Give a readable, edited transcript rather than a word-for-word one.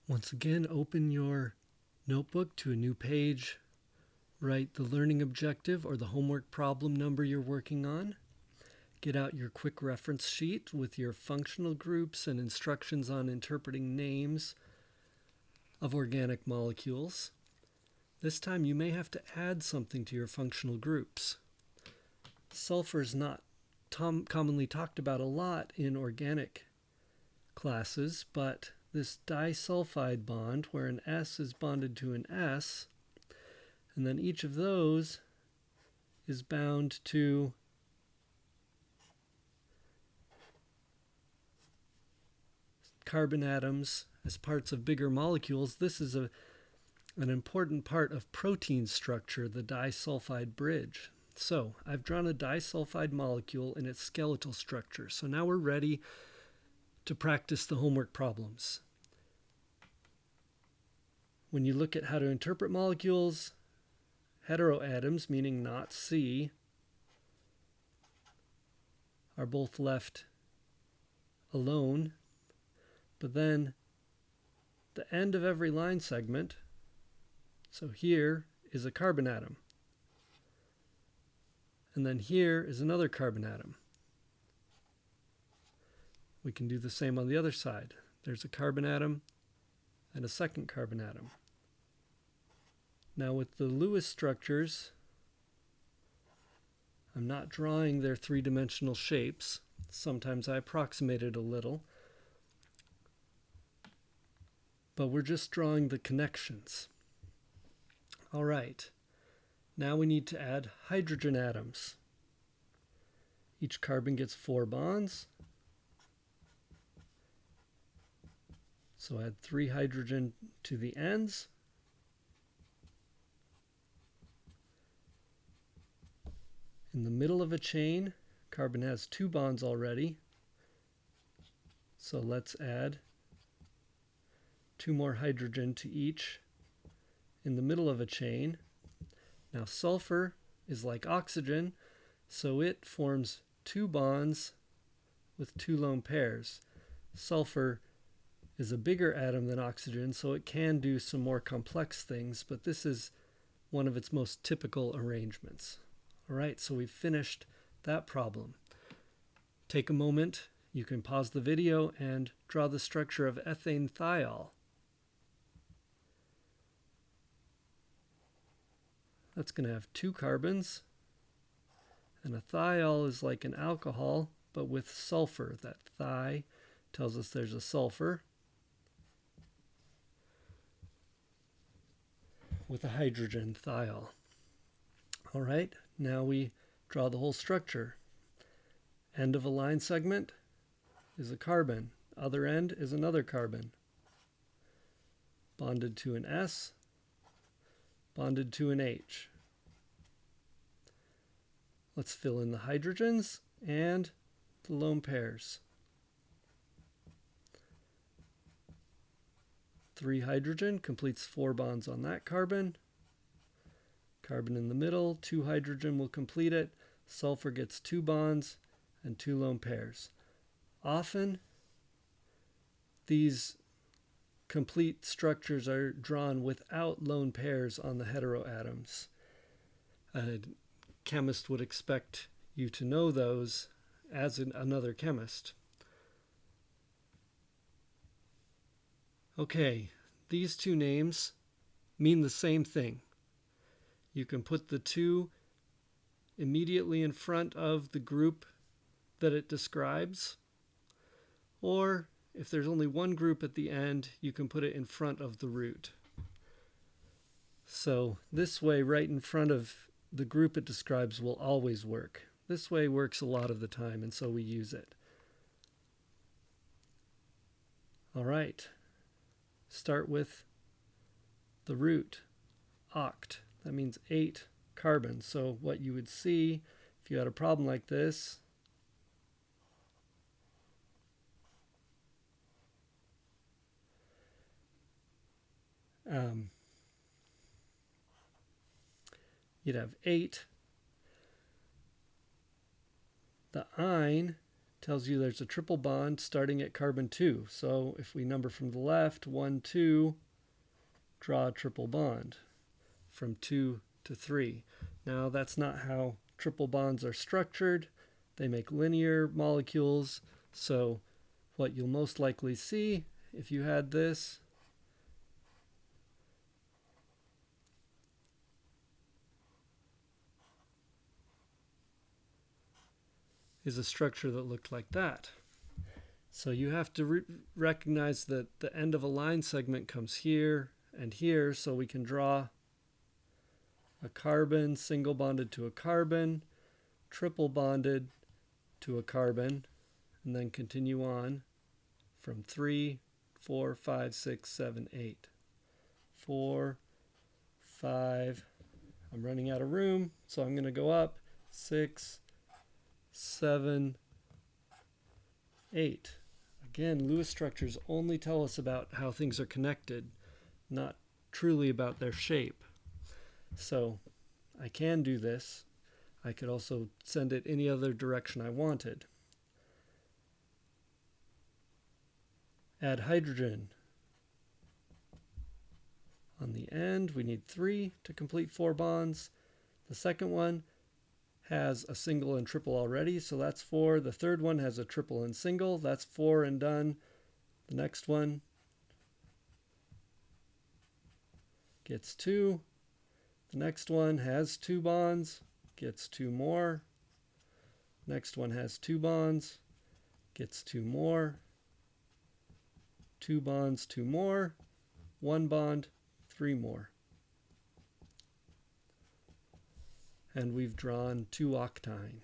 Once again, open your notebook to a new page. Write the learning objective or the homework problem number you're working on. Get out your quick reference sheet with your functional groups and instructions on interpreting names of organic molecules. This time you may have to add something to your functional groups. Sulfur is not commonly talked about a lot in organic classes, but this disulfide bond where an S is bonded to an S, and then each of those is bound to carbon atoms as parts of bigger molecules. This is an important part of protein structure, the disulfide bridge. So I've drawn a disulfide molecule in its skeletal structure. So now we're ready to practice the homework problems. When you look at how to interpret molecules, heteroatoms, meaning not C, are both left alone. But then the end of every line segment, so here is a carbon atom. And then here is another carbon atom. We can do the same on the other side. There's a carbon atom and a second carbon atom. Now with the Lewis structures, I'm not drawing their three-dimensional shapes. Sometimes I approximate it a little. But we're just drawing the connections. All right. Now we need to add hydrogen atoms. Each carbon gets 4 bonds. So add 3 hydrogen to the ends. In the middle of a chain, carbon has 2 bonds already. So let's add 2 more hydrogen to each in the middle of a chain. Now sulfur is like oxygen, so it forms 2 bonds with 2 lone pairs. Sulfur is a bigger atom than oxygen, so it can do some more complex things, but this is one of its most typical arrangements. All right, so we've finished that problem. Take a moment, you can pause the video and draw the structure of ethane thiol. That's going to have 2 carbons, and a thiol is like an alcohol, but with sulfur. That thi tells us there's a sulfur with a hydrogen, thiol. All right, now we draw the whole structure. End of a line segment is a carbon. Other end is another carbon. Bonded to an S, bonded to an H. Let's fill in the hydrogens and the lone pairs. 3 hydrogen completes 4 bonds on that carbon. Carbon in the middle, 2 hydrogen will complete it. Sulfur gets 2 bonds and 2 lone pairs. Often, these complete structures are drawn without lone pairs on the heteroatoms. A chemist would expect you to know those as another chemist. Okay, these 2 names mean the same thing. You can put the 2 immediately in front of the group that it describes, or if there's only one group at the end, you can put it in front of the root. So this way, right in front of the group it describes will always work. This way works a lot of the time, and so we use it. All right, start with the root, oct. That means 8 carbons. So what you would see if you had a problem like this, you'd have 8. The ine tells you there's a triple bond starting at carbon 2. So if we number from the left, 1, 2, draw a triple bond from 2 to 3. Now that's not how triple bonds are structured. They make linear molecules. So what you'll most likely see if you had this is a structure that looked like that. So you have to recognize that the end of a line segment comes here and here, so we can draw a carbon single bonded to a carbon, triple bonded to a carbon, and then continue on from 3, 4, 5, 6, 7, 8. 4, 5, I'm running out of room, so I'm going to go up, 6, 7, 8. Again, Lewis structures only tell us about how things are connected, not truly about their shape. So I can do this. I could also send it any other direction I wanted. Add hydrogen. On the end, we need 3 to complete 4 bonds. The second one has a single and triple already, so that's 4. The third one has a triple and single, that's 4 and done. The next one gets 2. The next one has 2 bonds, gets 2 more. Next one has 2 bonds, gets 2 more. 2 bonds, 2 more. 1 bond, 3 more. And we've drawn 2-octine.